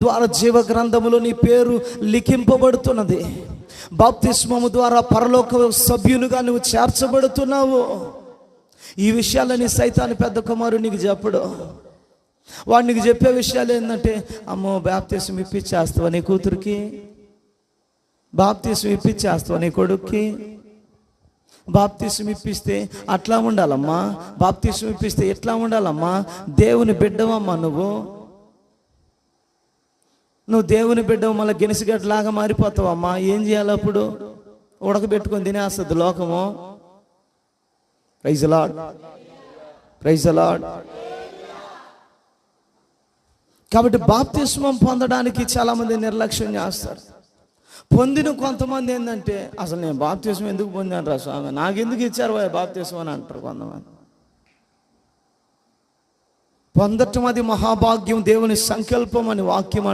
ద్వారా జీవ గ్రంథములో నీ పేరు లిఖింపబడుతున్నది. బాప్తిస్మము ద్వారా పరలోక సభ్యునిగా నువ్వు చేర్చబడుతున్నావు. ఈ విషయాలని సైతాను పెద్ద కుమారుడు నీకు చెప్పడు. వాడు నీకు చెప్పే విషయాలు ఏంటంటే, అమ్మో బాప్తిస్మం ఇప్పించేస్తావా నీ కూతురికి, బాప్తిస్మం ఇప్పించేస్తావా నీ కొడుక్కి, బాప్తిస్మం ఇప్పిస్తే అట్లా ఉండాలమ్మా, బాప్తిస్మం ఇప్పిస్తే ఎట్లా ఉండాలమ్మా, దేవుని బిడ్డవమ్మా నువ్వు దేవుని బిడ్డవు, మళ్ళీ గినిసిగడ్డలాగా మారిపోతావమ్మా, ఏం చేయాలి అప్పుడు? ఉడకబెట్టుకొని తినేస్తుంది లోకము. Praise the lord, praise the lord. కాబట్టి బాప్తిస్మం పొందడానికి చాలామంది నిర్లక్ష్యం చేస్తారు. పొందిన కొంతమంది ఏంటంటే, అసలు నేను బాప్తిస్మం ఎందుకు పొందాను రా స్వామి, నాకెందుకు ఇచ్చారు బాప్తిస్మం అని అంటారు కొంతమంది. పొందటం అది మహాభాగ్యం, దేవుని సంకల్పం అని వాక్యం